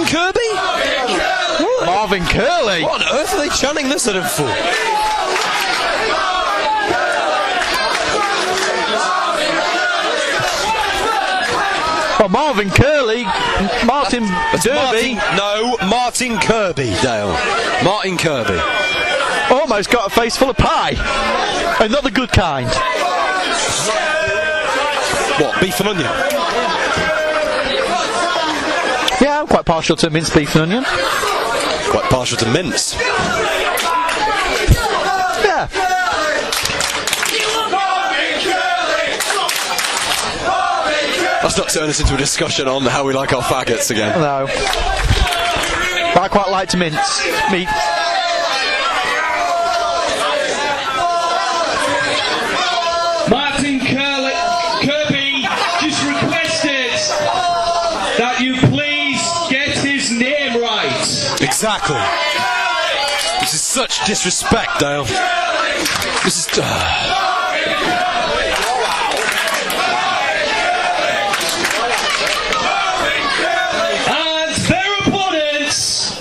Kirby? Marvin Curley. What on earth are they chanting this at him for? Well, Marvin Curley, Martin Derby. Martin Kirby, Dale. Martin Kirby. Almost got a face full of pie. And not the good kind. What, beef and onion? Yeah, I'm quite partial to minced beef and onion. Quite partial to mince. Yeah. Let's not turn this into a discussion on how we like our faggots again. No. But I quite like to mince meat. Martin Kirby just requested that you please get his name right. Exactly. This is such disrespect, Dale. This is... And their opponents...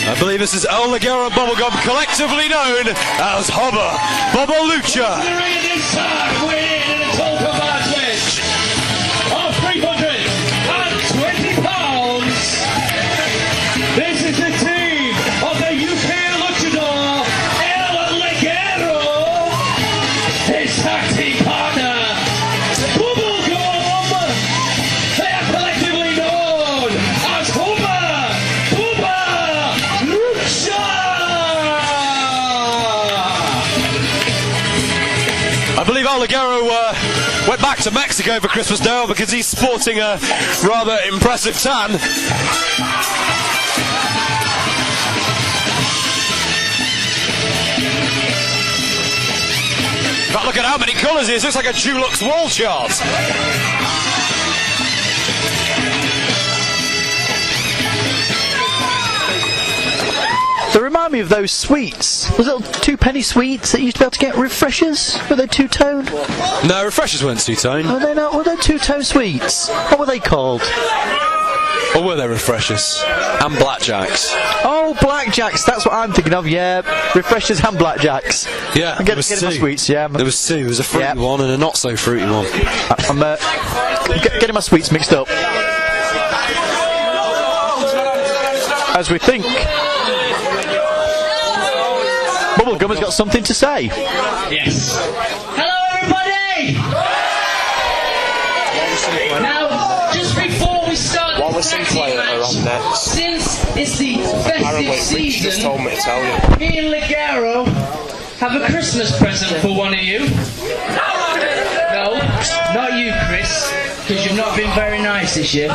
I believe this is El Ligero and Bubblegum, collectively known as Hubba-Bubba-Lucha. This time we're in a total match of £320. This is the team of the UK luchador El Ligero, his tag team partner Bubblegum. They are collectively known as Hubba-Bubba-Lucha. I believe El Ligero went back to Mexico for Christmas now because he's sporting a rather impressive tan. But look at how many colours he is. Looks like a Dulux wall chart. They remind me of those sweets. Those little 2-penny sweets that you used to be able to get refreshers. Were they two-tone? No, refreshers weren't two-tone. Were they not? Were they two-tone sweets? What were they called? Or were they refreshers? And blackjacks. Oh, blackjacks. That's what I'm thinking of. Yeah, refreshers and blackjacks. Yeah, I'm getting my sweets. Yeah, there was two. There was a fruity one and a not so fruity one. I'm getting my sweets mixed up. As we think, Bubblegum has got something to say. Yes. Hello, everybody. Now, just before we start the tag team match, since it's the festive season, told me to tell you. me and Ligero have a Christmas present for one of you. No, not you, Kris, because you've not been very nice this year.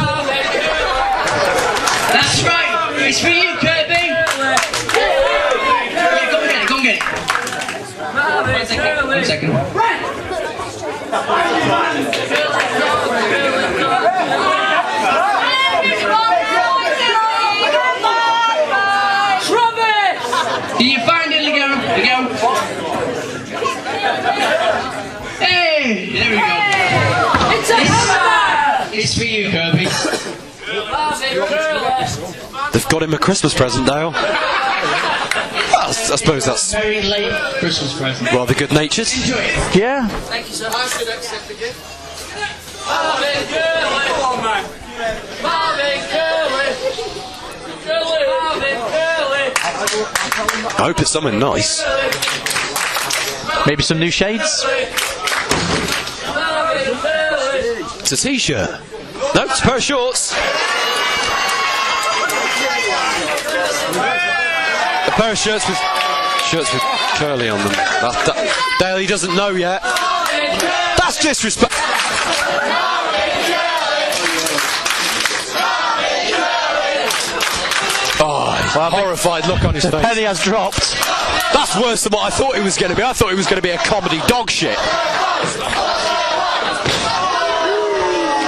That's right. It's for you, Kirby. Go and get it. One second. Did you find it, Ligero? Hey, there we go. It's for you, Kirby. They've got him a Christmas present, Dale. Well, I suppose that's Very late Christmas present. rather good-natured. Enjoy it. Yeah. Thank you, sir. I should accept the gift. I hope it's something nice. Maybe some new shades. It's a t-shirt. No, it's a pair of shorts. A pair of shirts with curly on them. Dale, he doesn't know yet. That's disrespect. Oh, horrified look on his face. Penny has dropped. That's worse than what I thought it was going to be. I thought it was going to be a comedy dog shit.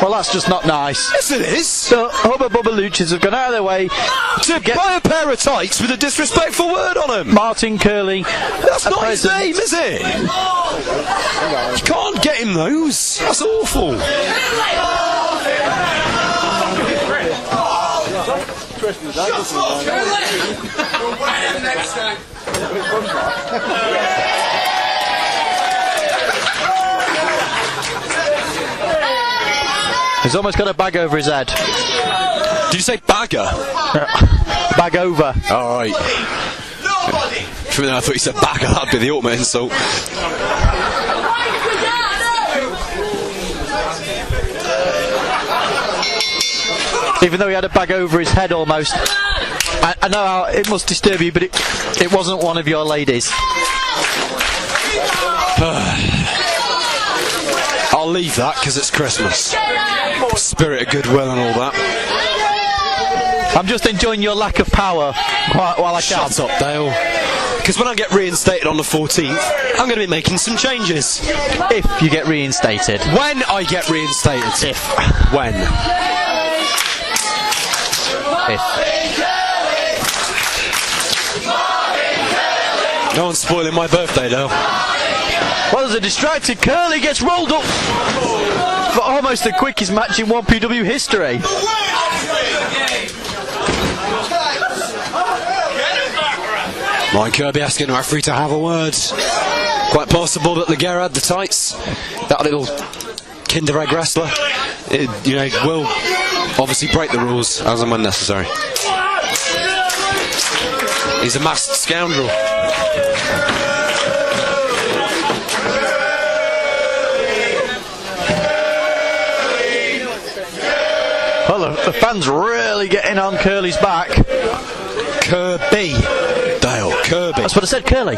Well, that's just not nice. Yes, it is. So, Hubba-Bubba-Luchas have gone out of their way To buy a pair of tights with a disrespectful word on them. Martin Curley. That's not his name, is it? You can't get him those. That's awful. He's almost got a bag over his head. Did you say bagger? Bag over. All right. For a minute I thought you said bagger. That'd be the ultimate insult. Even though he had a bag over his head almost. I know how it must disturb you, but it wasn't one of your ladies. I'll leave that because it's Christmas. Spirit of goodwill and all that. I'm just enjoying your lack of power while I can. Shut up, Dale. Because when I get reinstated on the 14th, I'm going to be making some changes. If you get reinstated. When I get reinstated. If. When. If. No one's spoiling my birthday, Dale. Well, as a distracted Curly gets rolled up for almost the quickest match in 1PW history. Mike Kirby asking the referee to have a word. Quite possible that Ligero had the tights. That little Kinder Egg wrestler, will obviously break the rules as and when necessary. He's a masked scoundrel. Well, the fans really getting on Curly's back. Kirby. Dale, Kirby. That's what I said, Curly.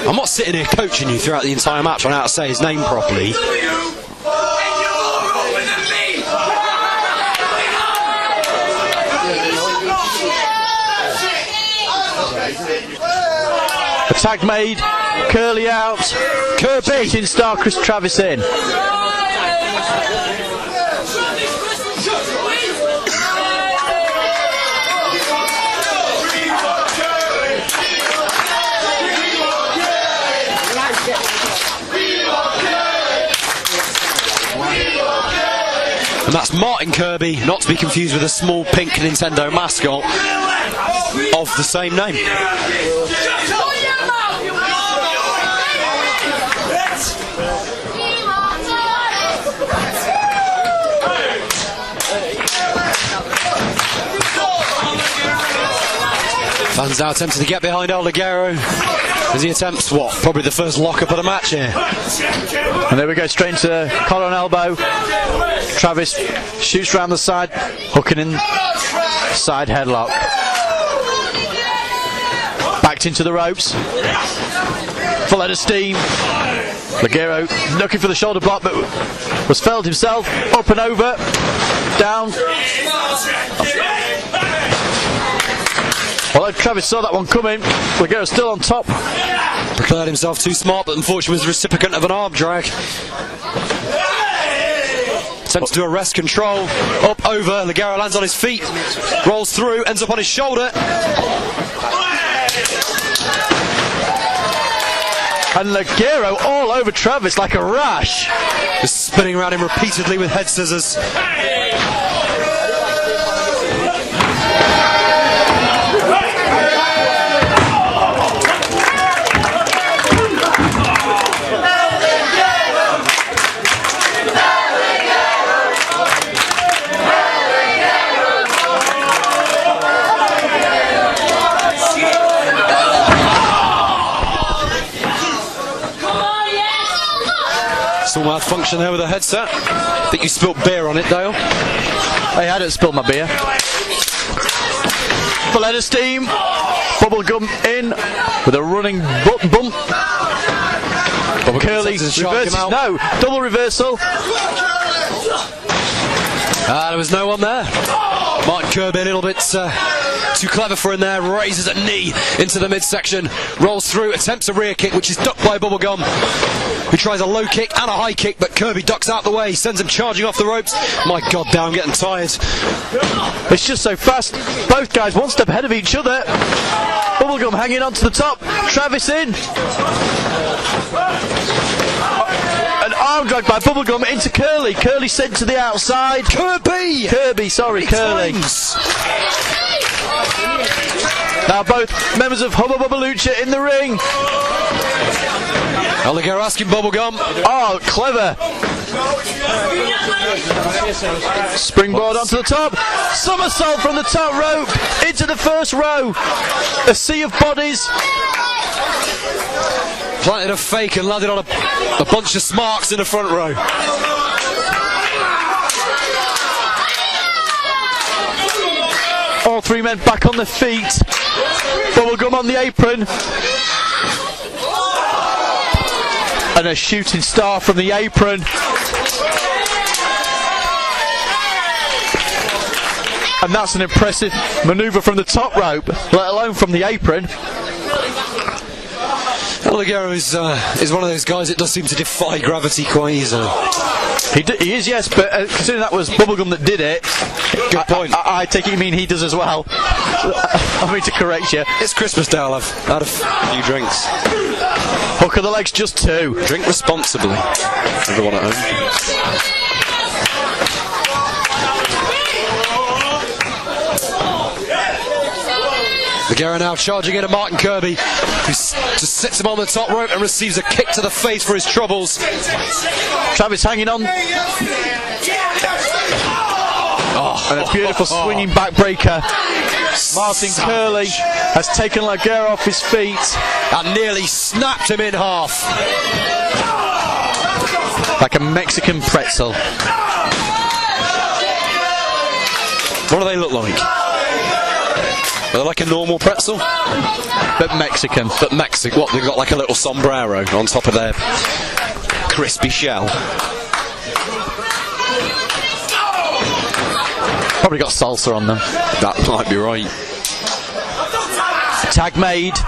I'm not sitting here coaching you throughout the entire match on how to say his name properly. A tag made, Curly out, Kirby in star Chris Travis in. And that's Martin Kirby, not to be confused with a small pink Nintendo mascot of the same name. Fans now attempting to get behind El Ligero as he attempts what? Probably the first lock-up of the match here. And there we go, straight into collar and elbow. Travis shoots round the side, hooking in, side headlock. Backed into the ropes. Full head of steam. Ligero looking for the shoulder block, but was felled himself. Up and over. Down. Well, Travis saw that one coming. Ligero's still on top. Declared himself too smart, but unfortunately was the recipient of an arm drag. Attempts to arrest control. Up, over. Ligero lands on his feet. Rolls through. Ends up on his shoulder. And Ligero all over Travis like a rash. Just spinning around him repeatedly with head scissors. Still malfunction there with the headset. I think you spilt beer on it, Dale. Hey, I didn't spill my beer. Full head of steam. Bubblegum in with a running bump. Curly reverses. No, double reversal. There was no one there. Martin Kirby a little bit Too clever for in there, raises a knee into the midsection, rolls through, attempts a rear kick, which is ducked by Bubblegum, who tries a low kick and a high kick, but Kirby ducks out the way, sends him charging off the ropes. My God, now I'm getting tired. It's just so fast. Both guys one step ahead of each other. Bubblegum hanging on to the top. Travis in. An arm drag by Bubblegum into Curly. Curly sent to the outside. Kirby, sorry, Curly. Now both members of Hubba-Bubba-Lucha in the ring. Ligero asking Bubblegum. Oh, clever. Springboard onto the top. Somersault from the top rope into the first row. A sea of bodies. Planted a fake and landed on a bunch of smarks in the front row. All three men back on their feet. Bubblegum on the apron. And a shooting star from the apron. And that's an impressive manoeuvre from the top rope, let alone from the apron. Ligero is one of those guys that does seem to defy gravity quite easily. He is, yes, but considering that was Bubblegum that did it, good point. I take it you mean he does as well. I mean to correct you. It's Christmas Day, I've had a few drinks. Hook of the legs, just 2. Drink responsibly, everyone at home. Ligero now charging in at Martin Kirby, who just sits him on the top rope and receives a kick to the face for his troubles. Travis hanging on. And a beautiful swinging backbreaker. Martin Curly has taken Ligero off his feet and nearly snapped him in half. Like a Mexican pretzel. What do they look like? Are they like a normal pretzel? But Mexican. But Mexican. What, they've got like a little sombrero on top of their crispy shell. Probably got salsa on them. That might be right. Tag made.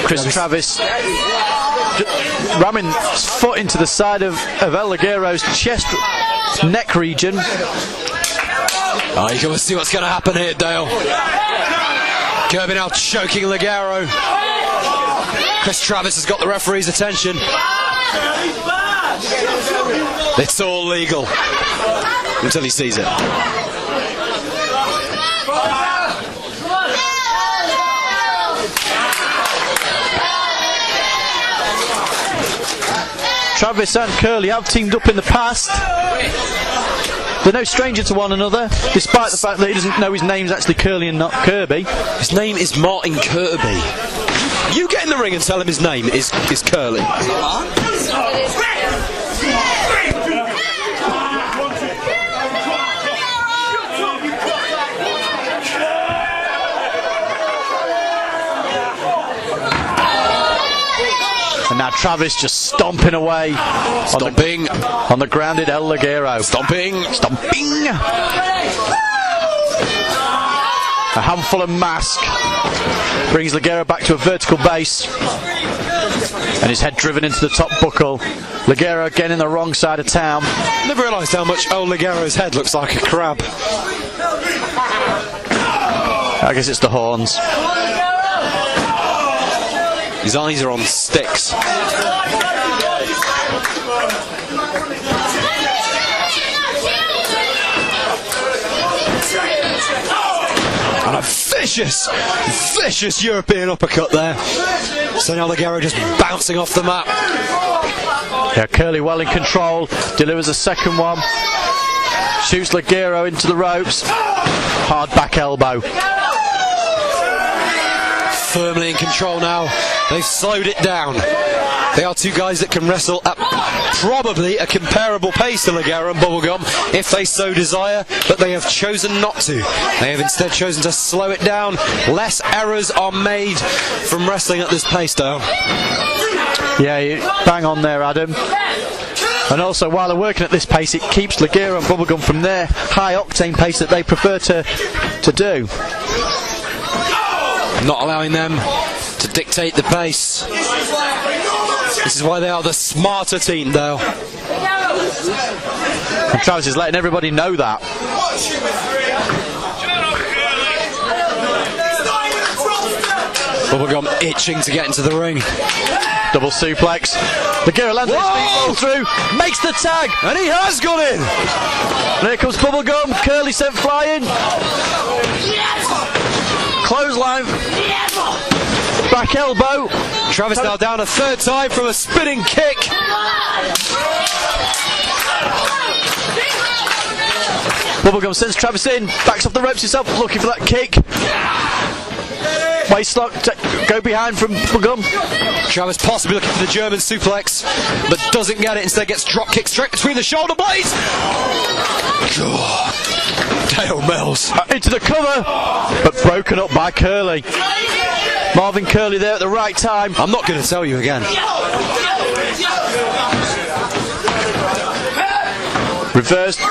Chris Travis ramming his foot into the side of El Ligero's chest, neck region. Oh, you can see what's going to happen here, Dale. Kirby now choking Ligero. Chris Travis has got the referee's attention. It's all legal until he sees it. Travis and Curly have teamed up in the past. They're no stranger to one another, despite the fact that he doesn't know his name's actually Curly and not Kirby. His name is Martin Kirby. You get in the ring and tell him his name is Curly. And now Travis just stomping away. Stomping. On the grounded El Ligero. Stomping. Stomping. A handful of mask brings Ligero back to a vertical base. And his head driven into the top buckle. Ligero again in the wrong side of town. Never realised how much old Ligero's head looks like a crab. I guess it's the horns. His eyes are on sticks. And a vicious European uppercut there. So now Ligero just bouncing off the mat. Yeah, Curly well in control, delivers a second one. Shoots Ligero into the ropes. Hard back elbow. Firmly in control now. They've slowed it down. They are two guys that can wrestle at probably a comparable pace to Ligero and Bubblegum if they so desire, but they have chosen not to. They have instead chosen to slow it down. Less errors are made from wrestling at this pace, Dale. Yeah, you bang on there, Adam. And also, while they're working at this pace, it keeps Ligero and Bubblegum from their high-octane pace that they prefer to do. Not allowing them to dictate the pace. This is why they are the smarter team, Dale. And Travis is letting everybody know that. Bubblegum itching to get into the ring. Double suplex. Ligero lands his feet roll through, makes the tag, And he has got in! and here comes Bubblegum. Curly sent flying. Clothesline. Back elbow. Travis now down a third time from a spinning kick. Bubblegum sends Travis in, backs off the ropes himself, looking for that kick. Waistlock, go behind from Bubblegum. Travis possibly looking for the German suplex, but doesn't get it. Instead gets drop kicked straight between the shoulder blades. God. Dale Mills. Into the cover, but broken up by Curly. Marvin Curly there at the right time. I'm not going to tell you again. Reversed.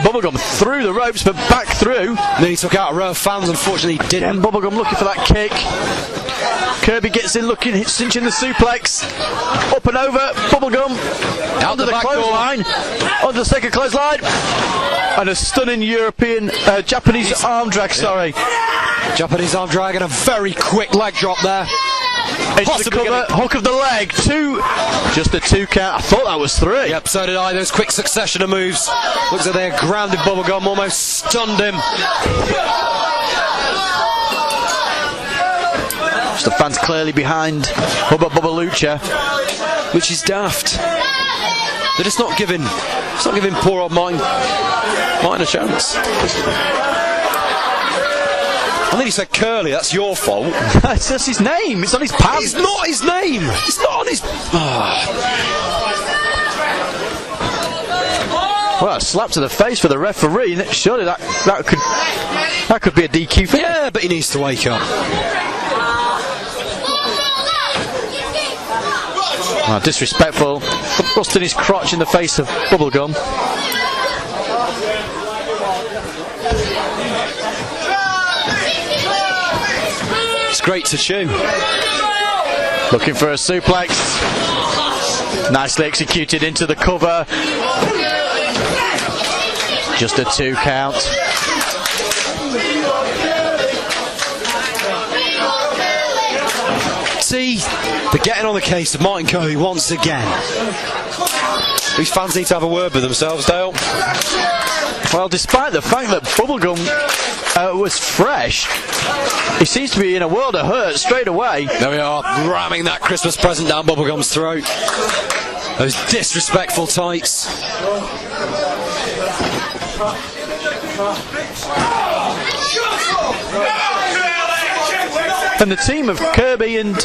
Bubblegum through the ropes, but back through. Then he took out a row of fans, unfortunately he didn't. And Bubblegum looking for that kick. Kirby gets in, looking, cinching the suplex. Up and over. Bubblegum Out under the the back door. clothesline. Onto the second clothesline. And a stunning Japanese arm drag, sorry. Japanese arm drag and a very quick leg drop there. Into the Possibly cover, hook of the leg. Just a 2 count. I thought that was 3. Yep, so did I. Those quick succession of moves. Looks like they had grounded Bubblegum, almost stunned him. Just the fans clearly behind Hubba-Bubba-Lucha. Which is daft. They're just not giving poor old Martin a chance. I think he said Curly, that's your fault. It's just his name, it's on his pants. It's not his name! It's not on his... Well, a slap to the face for the referee. Surely that could be a DQ for him. Yeah, but he needs to wake up. Oh, disrespectful. Thrusting his crotch in the face of Bubblegum. It's great to chew. Looking for a suplex. Nicely executed into the cover. Just a 2 count. See, they're getting on the case of Martin Kirby once again. These fans need to have a word with themselves, Dale. Well, despite the fact that Bubblegum was fresh, he seems to be in a world of hurt straight away. There we are, ramming that Christmas present down Bubblegum's throat. Those disrespectful tights. And the team of Kirby and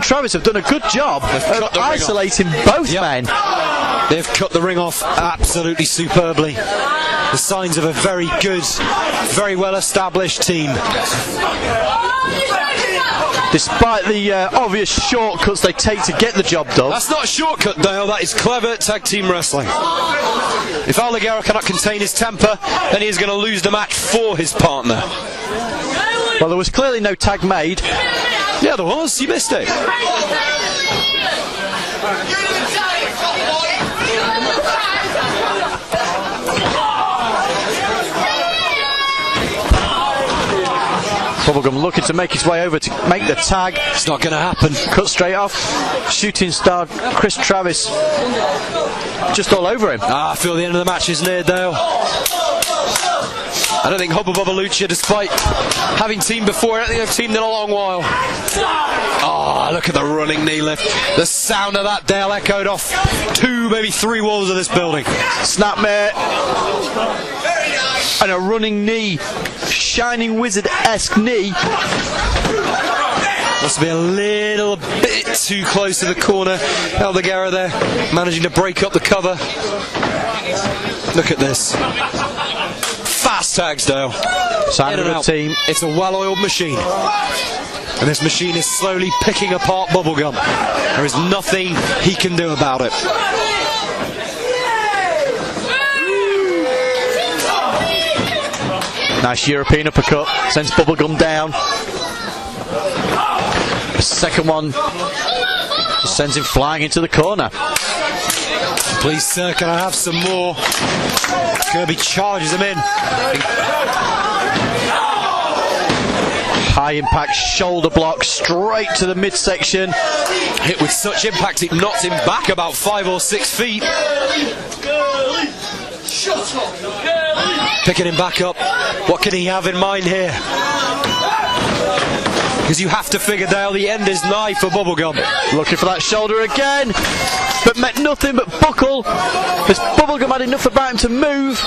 Travis have done a good job of isolating both men. They've cut the ring off absolutely superbly. The signs of a very good, very well established team. Despite the obvious shortcuts they take to get the job done. That's not a shortcut, Dale, that is clever tag team wrestling. If Ligero cannot contain his temper, then he is going to lose the match for his partner. Well, there was clearly no tag made. Yeah, there was. You missed it. Bubblegum looking to make his way over to make the tag. It's not going to happen. Cut straight off. Shooting star Chris Travis just all over him. I feel the end of the match is near, Dale. I don't think Hubba-Bubba-Lucha, despite having teamed before, I don't think they've teamed in a long while. Oh, look at the running knee lift. The sound of that, Dale, echoed off 2, maybe 3 walls of this building. Snapmare. And a running knee. Shining Wizard-esque knee. Must be a little bit too close to the corner. Ligero there, managing to break up the cover. Look at this. Fast tags, Dale. Sign of the team. It's a well-oiled machine. And this machine is slowly picking apart Bubblegum. There is nothing he can do about it. Nice European uppercut, sends Bubblegum down. The second one sends him flying into the corner. Please, sir, can I have some more? Kirby charges him in. High impact shoulder block straight to the midsection. Hit with such impact it knocked him back about 5 or 6 feet. Picking him back up. What can he have in mind here? Because you have to figure, Dale, the end is nigh for Bubblegum. Looking for that shoulder again, but met nothing but buckle. As Bubblegum had enough about him to move.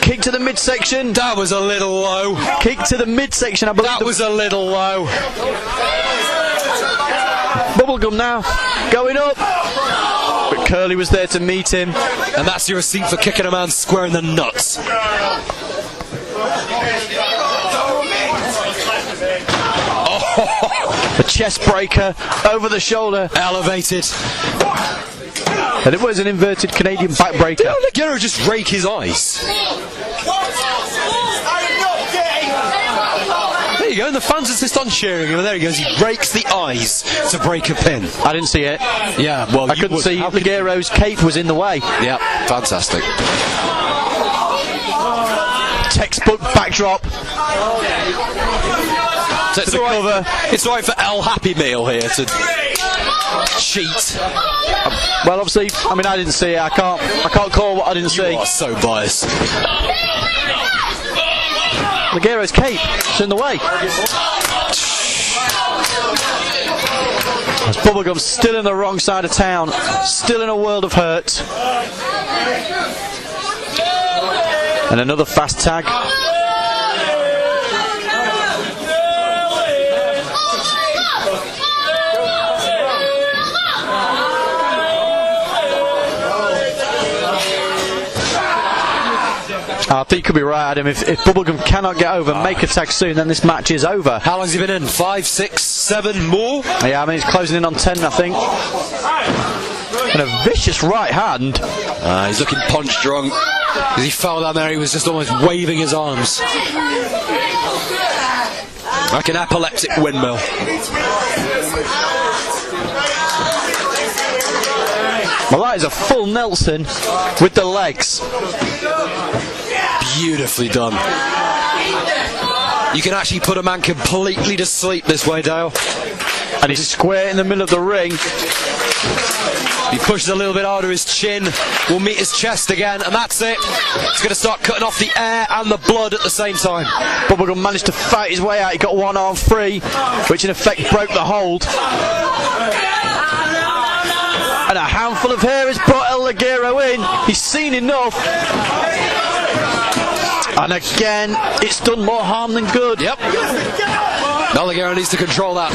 Kick to the midsection. That was a little low. Kick to the midsection, I believe. That was a little low. Bubblegum now going up. But Curly was there to meet him. And that's your receipt for kicking a man square in the nuts. A chest breaker over the shoulder. Elevated. And it was an inverted Canadian backbreaker. Did Ligero just rake his eyes? There you go, and the fans insist on cheering him, and there he goes, he breaks the eyes to break a pin. I didn't see it. Yeah, well, I couldn't see. Ligero's cape was in the way. Yeah, fantastic. Textbook backdrop. So it's all right for El Happy Meal here to cheat. Well, obviously, I mean, I didn't see it. I can't call what I didn't see. You are so biased. Ligero's cape is in the way. As Bubblegum still in the wrong side of town, still in a world of hurt. And another fast tag. I think you could be right, Adam. If Bubblegum cannot get over, make a tag soon, then this match is over. How long's he been in? 5, 6, 7 more? Yeah, I mean, he's closing in on 10, I think. And a vicious right hand. He's looking punch drunk. As he fell down there, he was just almost waving his arms. Like an epileptic windmill. Well, that is a full Nelson with the legs. Beautifully done. You can actually put a man completely to sleep this way, Dale. And he's square in the middle of the ring. He pushes a little bit harder, his chin will meet his chest again, and that's it. He's going to start cutting off the air and the blood at the same time. Bubblegum managed to fight his way out. He got one arm free, which in effect broke the hold. And a handful of hair has brought El Ligero in. He's seen enough. And again, it's done more harm than good. Yep. El Ligero needs to control that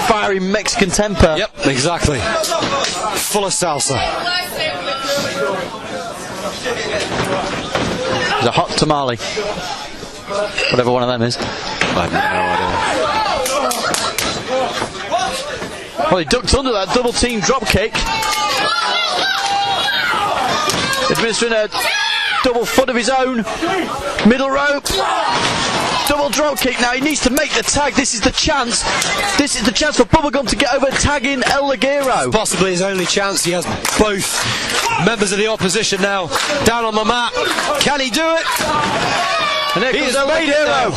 fiery Mexican temper. Yep, exactly. Full of salsa. It's a hot tamale. Whatever one of them is. I have no idea. Well, he ducked under that double team drop kick. Administering a double foot of his own. Middle rope. Double drop kick. Now he needs to make the tag. This is the chance. This is the chance for Bubblegum to get over, tagging El Ligero. Possibly his only chance. He has both members of the opposition now down on the mat. Can he do it? And there comes El Ligero.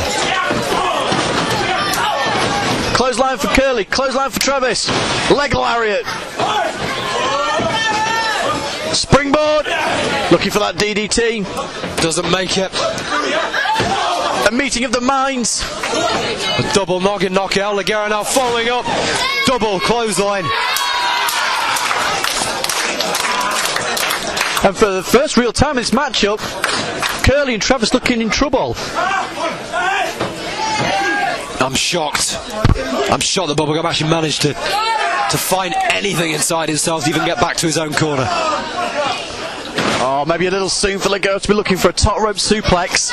Clothesline for Curly. Clothesline for Travis. Leg lariat. Springboard. Looking for that DDT. Doesn't make it. A meeting of the minds. A double noggin knock. El Ligero now following up. Double clothesline. And for the first real time in this matchup, Curly and Travis looking in trouble. I'm shocked. I'm shocked that Bubblegum actually managed to find anything inside himself to even get back to his own corner. Oh, maybe a little soon for Ligero to be looking for a top rope suplex.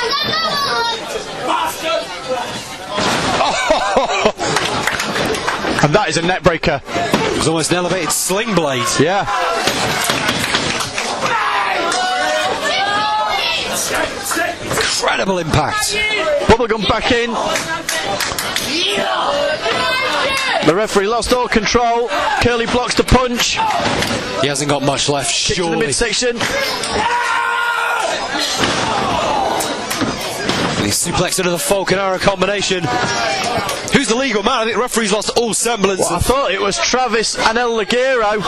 And that is a net breaker. It was almost an elevated sling blade. Yeah. Incredible impact. Bubblegum back in. The referee lost all control. Curly blocks the punch. He hasn't got much left, Kick to the surely. midsection. And he's suplexed into the Falcon Arrow combination. Who's the legal man? I think the referee's lost all semblance. Well, I thought it was Travis and El Ligero.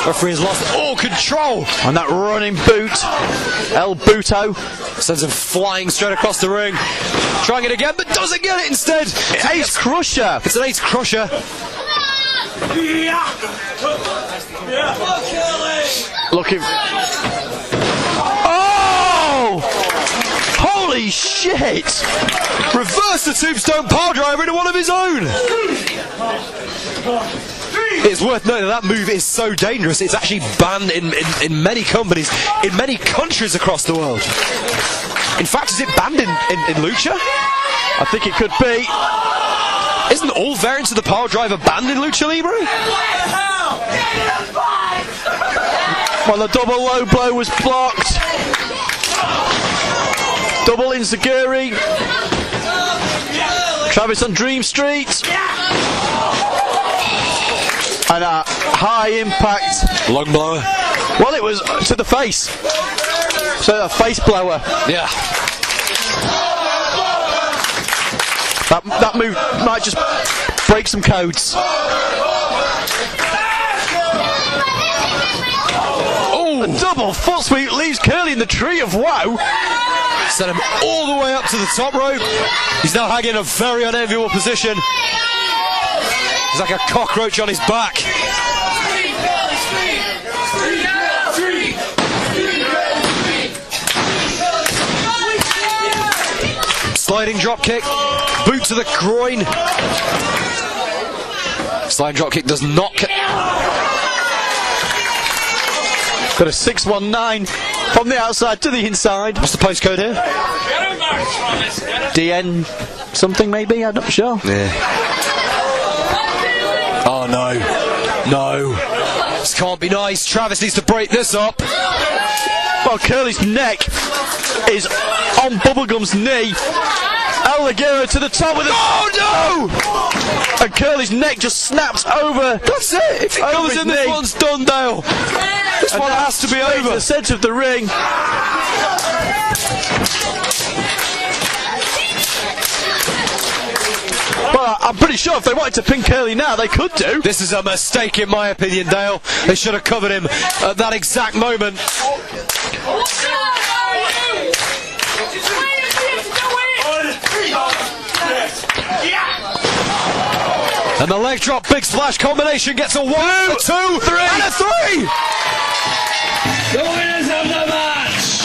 Referee has lost all control. And that running boot. El Buto. Sends him flying straight across the ring. Trying it again, but doesn't get it instead. Ace Crusher. It's an ace crusher. Looking. Oh! Holy shit! Reverse the tombstone power driver into one of his own. It's worth noting that move is so dangerous, it's actually banned in many companies, in many countries across the world. In fact, is it banned in Lucha? I think it could be. Isn't all variants of the power driver banned in Lucha Libre? Well, the double low blow was blocked. Double Inzaguri. Travis on Dream Street. And a high impact Lung blower. Well, it was to the face. So a face blower. Yeah. That move might just break some codes. Oh, a double foot sweep leaves Curly in the tree of woe. Sent him all the way up to the top rope. He's now hanging in a very unenviable position. He's like a cockroach on his back. Sliding drop kick, boot to the groin. Sliding drop kick does not. Got a 619 from the outside to the inside. What's the postcode here? DN something maybe, I'm not sure. Yeah. Oh no. No. This can't be nice. Travis needs to break this up. Well, Curly's neck is on Bubblegum's knee. El Ligero to the top with a... Oh no! And Curly's neck just snaps over. That's it. If it goes in, this one's done, Dale. This one has to be over. The centre of the ring. Well, I'm pretty sure if they wanted to pin Curly now, they could do. This is a mistake, in my opinion, Dale. They should have covered him at that exact moment. And the leg drop big splash combination gets a 1, 2, 3, and a 3! The winners of the match,